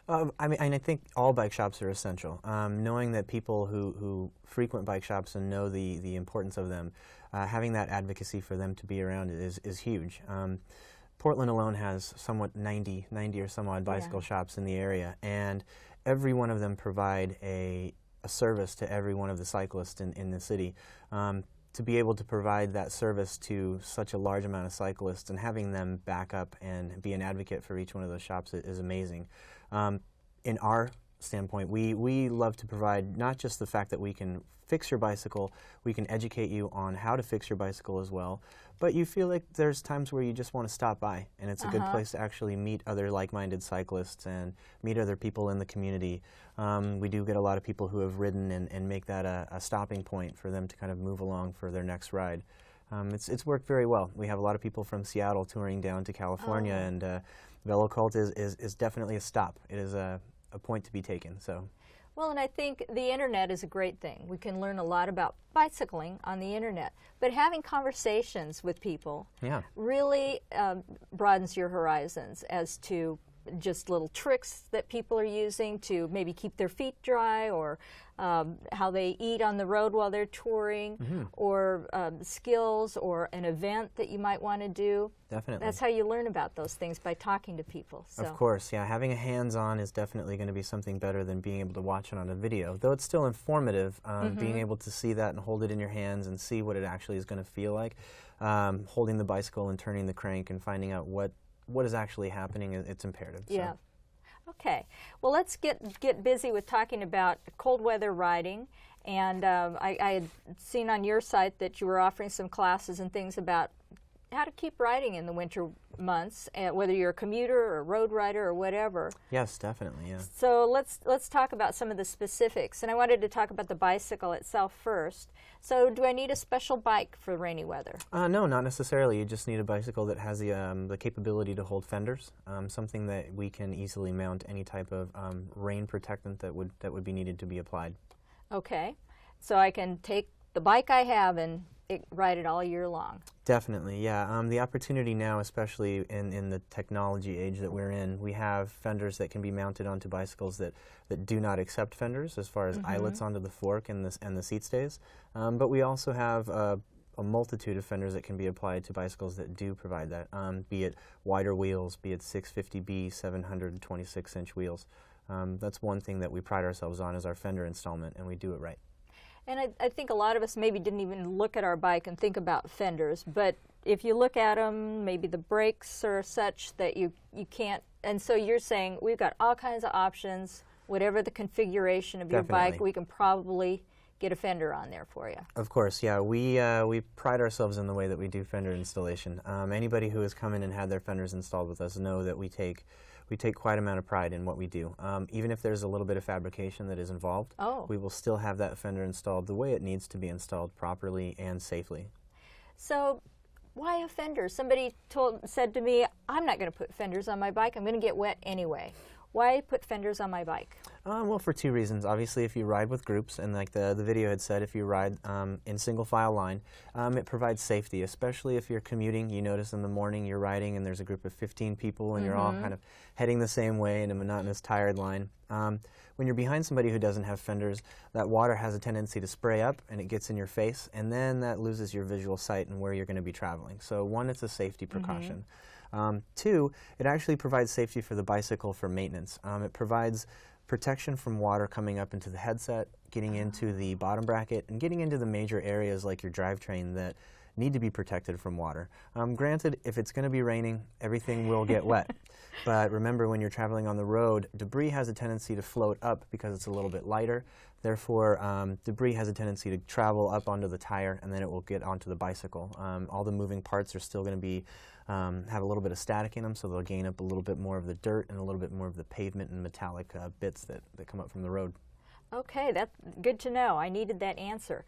I think all bike shops are essential. Knowing that people who frequent bike shops and know the importance of them, having that advocacy for them to be around is huge. Portland alone has somewhat 90 or some odd bicycle shops in the area, and every one of them provide a service to every one of the cyclists in the city. To be able to provide that service to such a large amount of cyclists and having them back up and be an advocate for each one of those shops is amazing. In our standpoint, we love to provide not just the fact that we can fix your bicycle, we can educate you on how to fix your bicycle as well, but you feel like there's times where you just want to stop by, and it's a good place to actually meet other like-minded cyclists and meet other people in the community. We do get a lot of people who have ridden and make that a stopping point for them to kind of move along for their next ride. It's worked very well. We have a lot of people from Seattle touring down to California, and VeloCult is definitely a stop. It is a point to be taken. So. Well, and I think the internet is a great thing. We can learn a lot about bicycling on the internet, but having conversations with people really broadens your horizons as to just little tricks that people are using to maybe keep their feet dry, or how they eat on the road while they're touring, or skills or an event that you might want to do. Definitely. That's how you learn about those things, by talking to people. So. Of course, yeah. Having a hands-on is definitely going to be something better than being able to watch it on a video. Though it's still informative, being able to see that and hold it in your hands and see what it actually is going to feel like. Holding the bicycle and turning the crank and finding out what is actually happening, it's imperative. Yeah. So. Okay. Well, let's get busy with talking about cold weather riding. And I had seen on your site that you were offering some classes and things about how to keep riding in the winter months, whether you're a commuter or a road rider or whatever. Yes, definitely, yeah. So let's talk about some of the specifics. And I wanted to talk about the bicycle itself first. So do I need a special bike for rainy weather? No, not necessarily. You just need a bicycle that has the capability to hold fenders, something that we can easily mount any type of rain protectant that would be needed to be applied. Okay. So I can take the bike I have and ride it all year long. Definitely, yeah. The opportunity now, especially in the technology age that we're in, we have fenders that can be mounted onto bicycles that do not accept fenders, as far as eyelets onto the fork and the seat stays. But we also have a multitude of fenders that can be applied to bicycles that do provide that, be it wider wheels, be it 650B 726-inch wheels. That's one thing that we pride ourselves on, is our fender installment, and we do it right. And I think a lot of us maybe didn't even look at our bike and think about fenders, but if you look at them, maybe the brakes are such that you can't, and so you're saying we've got all kinds of options, whatever the configuration of your bike, we can probably get a fender on there for you. Of course, yeah. We pride ourselves in the way that we do fender installation. Anybody who has come in and had their fenders installed with us know that we take quite amount of pride in what we do. Even if there's a little bit of fabrication that is involved, we will still have that fender installed the way it needs to be installed, properly and safely. So why a fender? Somebody said to me, I'm not going to put fenders on my bike. I'm going to get wet anyway. Why put fenders on my bike? Well, for two reasons. Obviously, if you ride with groups, and like the video had said, if you ride in single file line, it provides safety, especially if you're commuting. You notice in the morning you're riding and there's a group of 15 people and you're all kind of heading the same way in a monotonous, tired line. When you're behind somebody who doesn't have fenders, that water has a tendency to spray up and it gets in your face, and then that loses your visual sight and where you're going to be traveling. So one, it's a safety precaution. Two, it actually provides safety for the bicycle for maintenance. It provides protection from water coming up into the headset, getting into the bottom bracket, and getting into the major areas like your drivetrain that need to be protected from water. Granted, if it's going to be raining, everything will get wet. But remember, when you're traveling on the road, debris has a tendency to float up because it's a little bit lighter. Therefore, debris has a tendency to travel up onto the tire, and then it will get onto the bicycle. All the moving parts are still going to be have a little bit of static in them, so they'll gain up a little bit more of the dirt and a little bit more of the pavement and metallic bits that come up from the road. Okay, that's good to know. I needed that answer.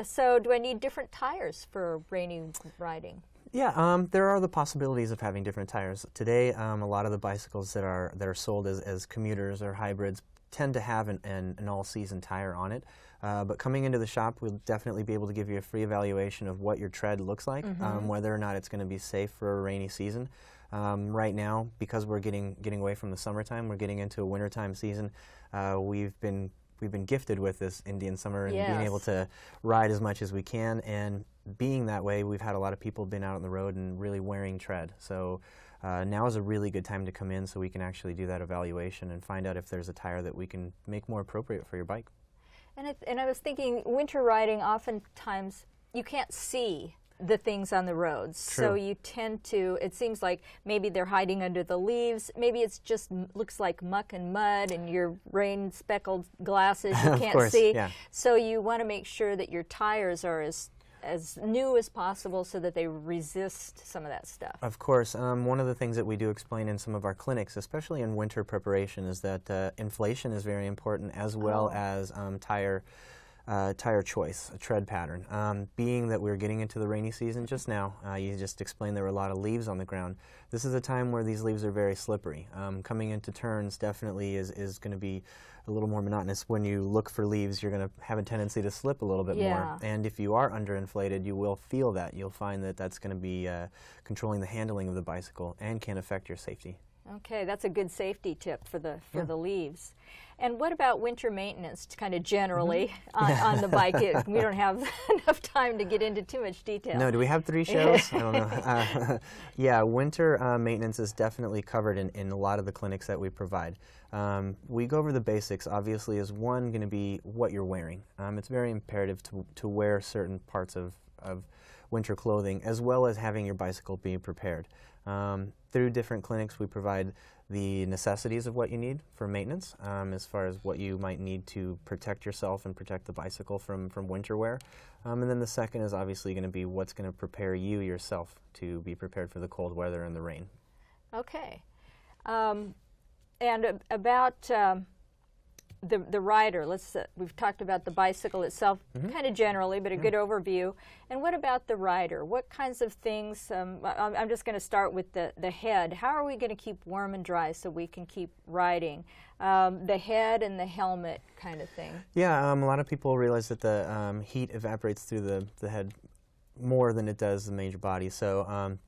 So do I need different tires for rainy riding? Yeah, there are the possibilities of having different tires. Today, a lot of the bicycles that are sold as commuters or hybrids tend to have an all-season tire on it. But coming into the shop, we'll definitely be able to give you a free evaluation of what your tread looks like, whether or not it's going to be safe for a rainy season. Right now, because we're getting away from the summertime, we're getting into a wintertime season. We've been gifted with this Indian summer and being able to ride as much as we can. And being that way, we've had a lot of people been out on the road and really wearing tread. So now is a really good time to come in so we can actually do that evaluation and find out if there's a tire that we can make more appropriate for your bike. And I was thinking, winter riding, oftentimes you can't see the things on the roads. True. So you tend to, it seems like maybe they're hiding under the leaves. Maybe it's just looks like muck and mud and your rain-speckled glasses you can't of course, see. Yeah. So you want to make sure that your tires are as new as possible so that they resist some of that stuff. Of course. One of the things that we do explain in some of our clinics, especially in winter preparation, is that inflation is very important, as well as tire choice, a tread pattern. Being that we're getting into the rainy season just now, you just explained there were a lot of leaves on the ground. This is a time where these leaves are very slippery. Coming into turns definitely is going to be a little more monotonous. When you look for leaves, you're going to have a tendency to slip a little bit more. And if you are underinflated, you will feel that. You'll find that that's going to be controlling the handling of the bicycle and can affect your safety. Okay, that's a good safety tip for the leaves. And what about winter maintenance, kind of generally on the bike? We don't have enough time to get into too much detail. No, do we have 3 shows? I don't know. Yeah, winter maintenance is definitely covered in a lot of the clinics that we provide. We go over the basics. Obviously, is one going to be what you're wearing. It's very imperative to wear certain parts of winter clothing, as well as having your bicycle be prepared. Through different clinics, we provide the necessities of what you need for maintenance, as far as what you might need to protect yourself and protect the bicycle from winter wear. And then the second is obviously going to be what's going to prepare you yourself to be prepared for the cold weather and the rain. Okay. And about the rider, we've talked about the bicycle itself kind of generally, but a good overview. And what about the rider? What kinds of things, I'm just going to start with the head. How are we going to keep warm and dry so we can keep riding? The head and the helmet kind of thing. Yeah, a lot of people realize that the heat evaporates through the head more than it does the major body. So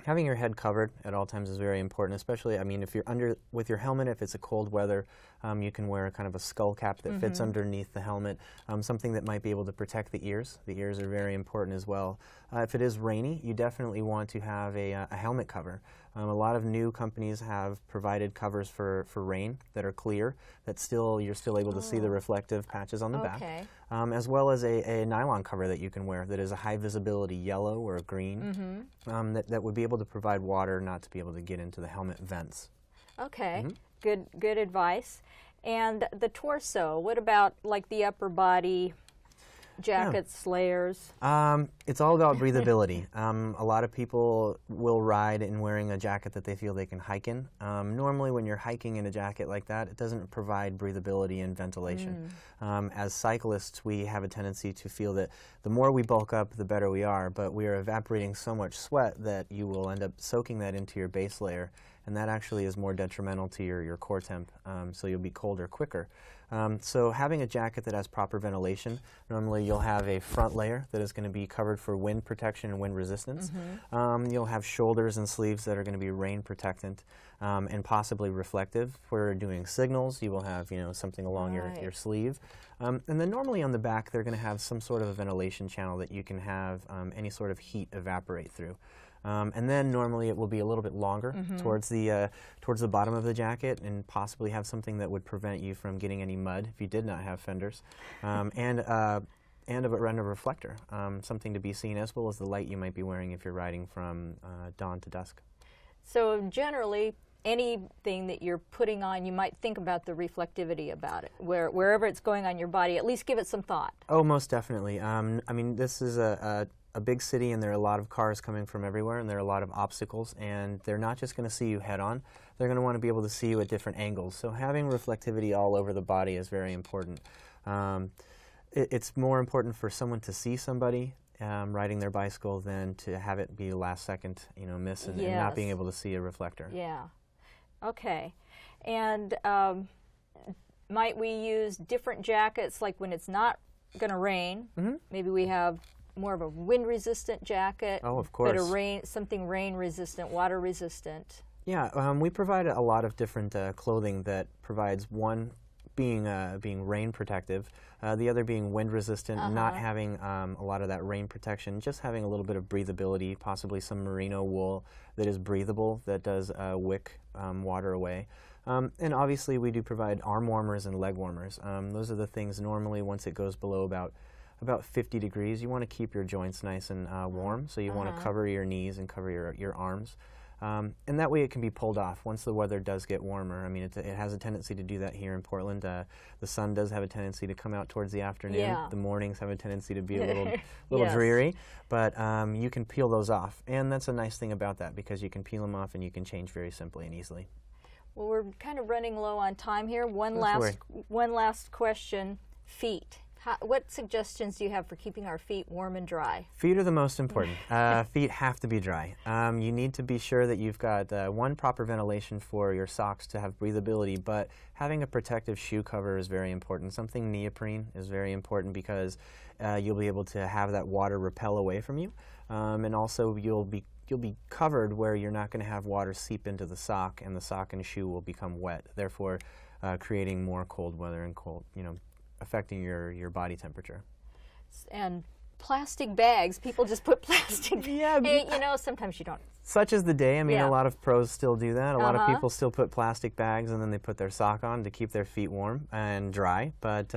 having your head covered at all times is very important, especially, I mean, if you're with your helmet, if it's a cold weather, you can wear kind of a skull cap that fits underneath the helmet, something that might be able to protect the ears. The ears are very important as well. If it is rainy, you definitely want to have a helmet cover. A lot of new companies have provided covers for rain that are clear, that you're still able to see the reflective patches on the back, as well as a nylon cover that you can wear that is a high visibility yellow or green, that would be able to provide water not to be able to get into the helmet vents. Okay, good advice. And the torso, what about like the upper body, jackets, layers? It's all about breathability. A lot of people will ride in wearing a jacket that they feel they can hike in. Normally when you're hiking in a jacket like that, it doesn't provide breathability and ventilation. As cyclists, we have a tendency to feel that the more we bulk up, the better we are, but we are evaporating so much sweat that you will end up soaking that into your base layer, and that actually is more detrimental to your core temp, so you'll be colder quicker. So having a jacket that has proper ventilation, normally you'll have a front layer that is going to be covered for wind protection and wind resistance. You'll have shoulders and sleeves that are going to be rain protectant and possibly reflective. If we're doing signals, you will have something along your sleeve. And then normally on the back, they're going to have some sort of a ventilation channel that you can have any sort of heat evaporate through. And then normally it will be a little bit longer towards the bottom of the jacket, and possibly have something that would prevent you from getting any mud if you did not have fenders, and a reflector, something to be seen as well as the light you might be wearing if you're riding from dawn to dusk. So generally, anything that you're putting on, you might think about the reflectivity about it. Wherever it's going on your body, at least give it some thought. Oh, most definitely. I mean, this is a big city, and there are a lot of cars coming from everywhere, and there are a lot of obstacles, and they're not just going to see you head on. They're going to want to be able to see you at different angles. So having reflectivity all over the body is very important. It's more important for someone to see somebody riding their bicycle than to have it be last second, miss and not being able to see a reflector. Yeah. Okay. And might we use different jackets, like when it's not going to rain? Maybe we have more of a wind-resistant jacket. Oh, of course. But something rain-resistant, water-resistant. Yeah, we provide a lot of different clothing that provides one being rain protective, the other being wind resistant, not having a lot of that rain protection, just having a little bit of breathability, possibly some merino wool that is breathable, that does wick water away. And obviously we do provide arm warmers and leg warmers. Those are the things normally once it goes below about 50 degrees, you want to keep your joints nice and warm, so you want to cover your knees and cover your arms. And that way it can be pulled off once the weather does get warmer. I mean, it has a tendency to do that here in Portland. The sun does have a tendency to come out towards the afternoon. Yeah. The mornings have a tendency to be a little dreary, but you can peel those off. And that's a nice thing about that, because you can peel them off and you can change very simply and easily. Well, we're kind of running low on time here. One last question, feet. What suggestions do you have for keeping our feet warm and dry? Feet are the most important. Feet have to be dry. You need to be sure that you've got one, proper ventilation for your socks to have breathability, but having a protective shoe cover is very important. Something neoprene is very important, because you'll be able to have that water repel away from you, and also you'll be you'll be covered where you're not going to have water seep into the sock, and the sock and shoe will become wet, therefore creating more cold weather and affecting your body temperature. And plastic bags, people just put plastic. Yeah. Hey, sometimes you don't. Such is the day. I mean, Yeah. a lot of pros still do that. A lot of people still put plastic bags and then they put their sock on to keep their feet warm and dry. But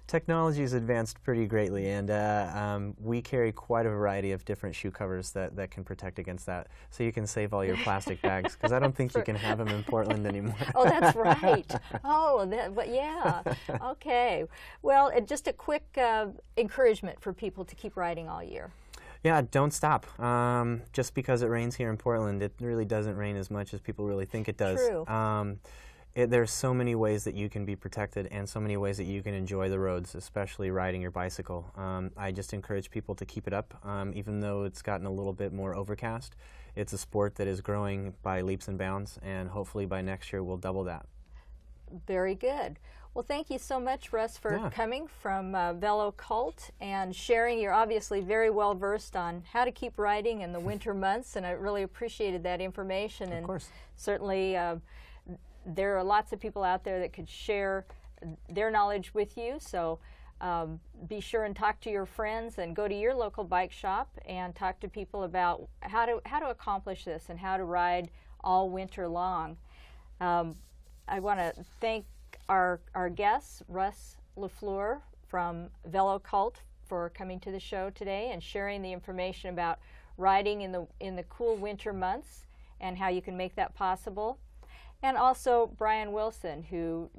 technology has advanced pretty greatly, and we carry quite a variety of different shoe covers that can protect against that. So you can save all your plastic bags, because I don't think you can have them in Portland anymore. Oh, that's right. Oh, yeah. Okay. Well, just a quick encouragement for people to keep riding all year. Yeah, don't stop. Just because it rains here in Portland, it really doesn't rain as much as people really think it does. True. There's so many ways that you can be protected and so many ways that you can enjoy the roads, especially riding your bicycle. I just encourage people to keep it up, even though it's gotten a little bit more overcast. It's a sport that is growing by leaps and bounds, and hopefully by next year we'll double that. Very good. Well, thank you so much, Russ, for coming from Velo Cult and sharing. You're obviously very well versed on how to keep riding in the winter months, and I really appreciated that information. Of course. Certainly there are lots of people out there that could share their knowledge with you, so be sure and talk to your friends and go to your local bike shop and talk to people about how to accomplish this and how to ride all winter long. I want to thank our guests, Russ Lefleur from Velo Cult, for coming to the show today and sharing the information about riding in the cool winter months and how you can make that possible. And also Brian Willson, who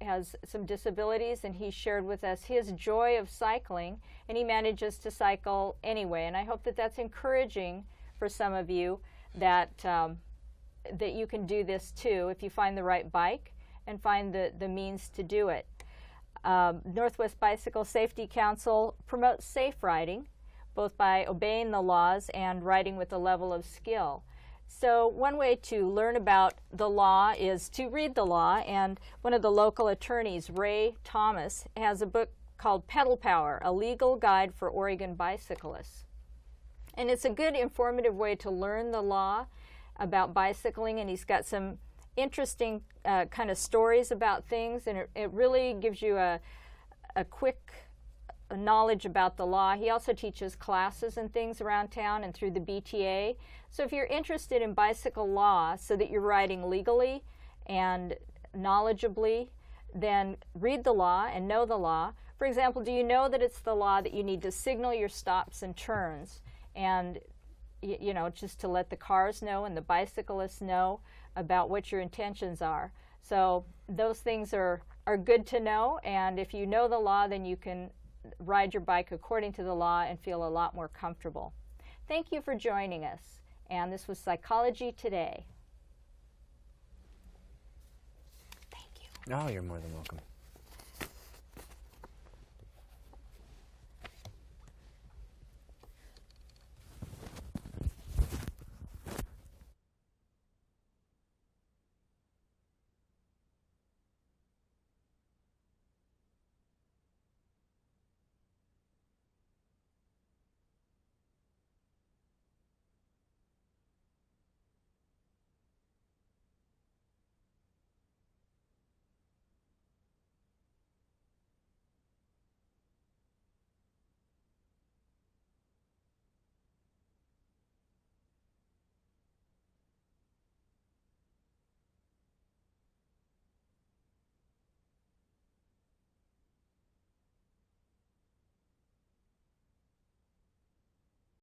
has some disabilities, and he shared with us his joy of cycling, and he manages to cycle anyway. And I hope that that's encouraging for some of you, that that you can do this too if you find the right bike and find the means to do it. Northwest Bicycle Safety Council promotes safe riding, both by obeying the laws and riding with a level of skill. So one way to learn about the law is to read the law, and one of the local attorneys, Ray Thomas, has a book called Pedal Power, A Legal Guide for Oregon Bicyclists. And it's a good informative way to learn the law about bicycling, and he's got some interesting kind of stories about things, and it really gives you a quick knowledge about the law. He also teaches classes and things around town and through the BTA. So if you're interested in bicycle law so that you're riding legally and knowledgeably, then read the law and know the law. For example, do you know that it's the law that you need to signal your stops and turns, and just to let the cars know and the bicyclists know about what your intentions are? So those things are good to know, and if you know the law, then you can ride your bike according to the law and feel a lot more comfortable. Thank you for joining us, and this was Psychology Today. Thank you. Oh, you're more than welcome.